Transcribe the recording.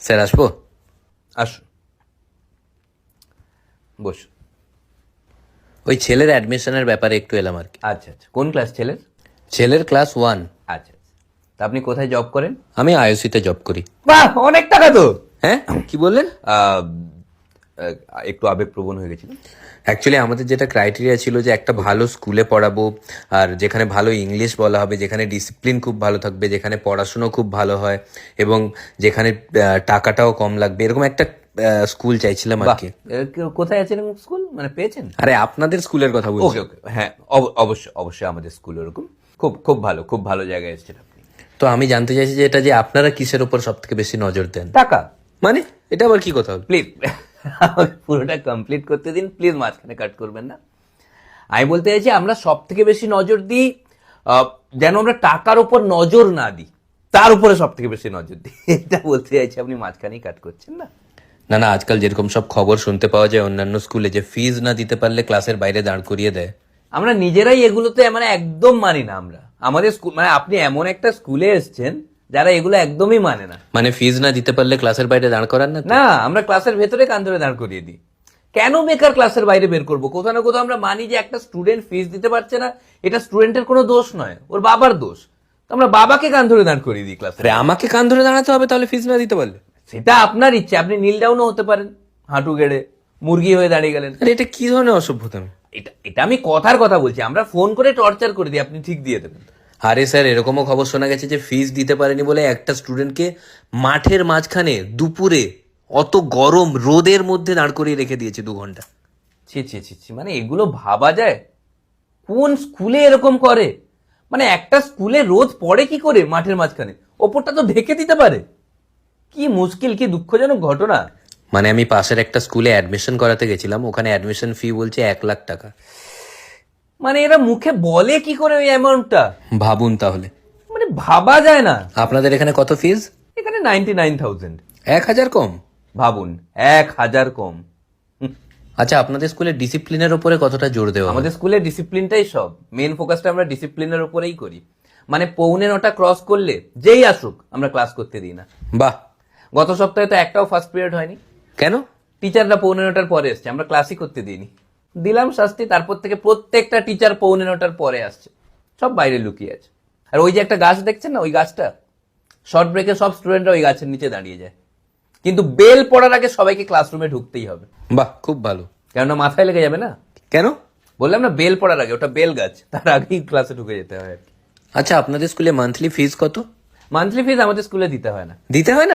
Sir আসবো? আসুন, বসুন। ওই ছেলের অ্যাডমিশনের ব্যাপারে একটু এলাম আর কি। আচ্ছা আচ্ছা, কোন ক্লাস ছেলের? ছেলের ক্লাস 1। আচ্ছা আচ্ছা, তা আপনি কোথায় জব করেন? আমি আইওসিতে জব করি। বাহ, অনেক টাকা তো। হ্যাঁ, কি বললেন? একটু আবেগপ্রবণ হয়ে গেছিল। অ্যাকচুয়ালি আমাদের যেটা ক্রাইটেরিয়া ছিল যে একটা ভালো স্কুলে পড়াবো, আর যেখানে ভালো ইংলিশ বলা হবে, যেখানে ডিসিপ্লিন খুব ভালো থাকবে, যেখানে পড়াশুনো খুব ভালো হয়, এবং যেখানে টাকাটাও কম লাগবে, এরকম একটা স্কুল চাইছিলাম আর বাহ, কি। কোথায় আছেন স্কুল, মানে পেয়েছেন? আরে আপনাদের স্কুলের কথা বলছি। ওকে ওকে, হ্যাঁ, অবশ্যই অবশ্যই আমাদের স্কুল এরকম খুব খুব ভালো, খুব ভালো জায়গায় এসেছেন আপনি। তো আমি জানতে চাইছি যে এটা যে আপনারা কিসের উপর সব থেকে বেশি নজর দেন? টাকা। মানে এটা আবার কি কথা হলো? প্লিজ পুরোটা কমপ্লিট করতে দিন, প্লিজ মাঝখানে কাট করবেন না। আমি বলতে চাইছি আমরা সব থেকে বেশি নজর দিই, যেন আমরা টাকার উপর নজর না দিই, তার উপরে সব থেকে বেশি নজর দিই, এটা বলতে চাইছি। আপনি মাঝখানেই কাট করছেন না। না না, আজকাল যেরকম সব খবর শুনতে পাওয়া যায় অন্যান্য স্কুলে, যে ফিজ না দিতে পারলে ক্লাসের বাইরে দাঁড় করিয়ে দেয়। আমরা নিজেরাই এগুলোতে মানে একদম মানি না। আমরা আমাদের স্কুল, মানে আপনি এমন একটা স্কুলে এসেছেন যারা এগুলো একদমই মানে না। মানে ফিজ না দিতে পারলে ক্লাসের বাইরে দাঁড় করান না তো? না, আমরা ক্লাসের ভেতরে কান ধরে দাঁড় করিয়ে দিই। কেন বেকার ক্লাসের বাইরে বের করবো? কোথাও না কোথাও আমরা মানি যে একটা স্টুডেন্ট ফিস দিতে পারছে না, এটা স্টুডেন্টের কোনো দোষ নয়, ওর বাবার দোষ। তো আমরা বাবাকে কান ধরে দাঁড় করিয়ে দিই ক্লাসে। আরে আমাকে কান ধরে দাঁড়াতে হবে তাহলে ফিজ না দিতে পারলে? সেটা আপনার ইচ্ছে, আপনি নীল ডাউনও হতে পারেন, হাঁটু গেড়ে মুরগি হয়ে দাঁড়িয়ে গেলেন। আরে এটা কি ধরনের অসভ্যতা? এটা এটা আমি কথার কথা বলছি, আমরা ফোন করে টর্চার করে দিই, আপনি ঠিক দিয়ে দেবেন। আরে স্যার, এরকমও খবর শোনা গেছে যে ফিজ দিতে পারেনি বলে একটা স্টুডেন্টকে মাঠের মাঝখানে দুপুরে অত গরম রোদের মধ্যে দাঁড় করিয়ে রেখে দিয়েছে 2 ঘন্টা। ছি ছি ছি ছি, মানে এগুলো ভাবা যায়? কোন স্কুলে এরকম করে? মানে একটা স্কুলে রোজ পড়ে কি করে মাঠের মাঝখানে? ওপরটা তো ঢেকে দিতে পারে। কি মুশকিল, কি দুঃখজনক ঘটনা। মানে আমি পাশের একটা স্কুলে অ্যাডমিশন করাতে গেছিলাম, ওখানে অ্যাডমিশন ফি বলছে 1 লাখ টাকা। মানে এরা মুখে বলে কি করে ওই অ্যামাউন্টটা? ভাবুন তাহলে। মানে ভাবা যায় না। আপনাদের এখানে কত ফিজ? এখানে 99,000। 1,000 কম? ভাবুন, 1,000 কম। আচ্ছা, আপনাদের স্কুলে ডিসিপ্লিনের উপরে কতটা জোর দেওয়া হয়? আমাদের স্কুলে ডিসিপ্লিনটাই সব, মেন ফোকাসটা আমরা ডিসিপ্লিনের উপরেই করি। মানে 9:45 ক্রস করলে যেই আসুক আমরা ক্লাস করতে দিই না। বাহ। গত সপ্তাহে তো একটাও ফার্স্ট পিরিয়ড হয়নি। কেন? টিচাররা 9:45 পরে এসছে, আমরা ক্লাসই করতে দিইনি। দিলাম শাস্তি, তারপর থেকে প্রত্যেকটা টিচার 9:45 পরে আসছে, সব বাইরে লুকিয়ে আছে। আর ওই যে একটা গাছ দেখছেন না, ওই গাছটা, শর্ট ব্রেকে সব স্টুডেন্টরা ওই গাছের নিচে দাঁড়িয়ে যায়, কিন্তু বেল পড়ার আগে সবাইকে ক্লাসরুমে ঢুকতেই হবে। বাহ, খুব ভালো। কেননা মাথায় লেগে যাবে না। কেন? বললাম না, বেল পড়ার আগে, ওটা বেল গাছ, তার আগেই ক্লাসে ঢুকে যেতে হয় আর কি। আচ্ছা, আপনাদের স্কুলে মান্থলি ফিজ কত? মান্থলি ফিজ আমাদের স্কুলে দিতে হয় না। দিতে হয় না?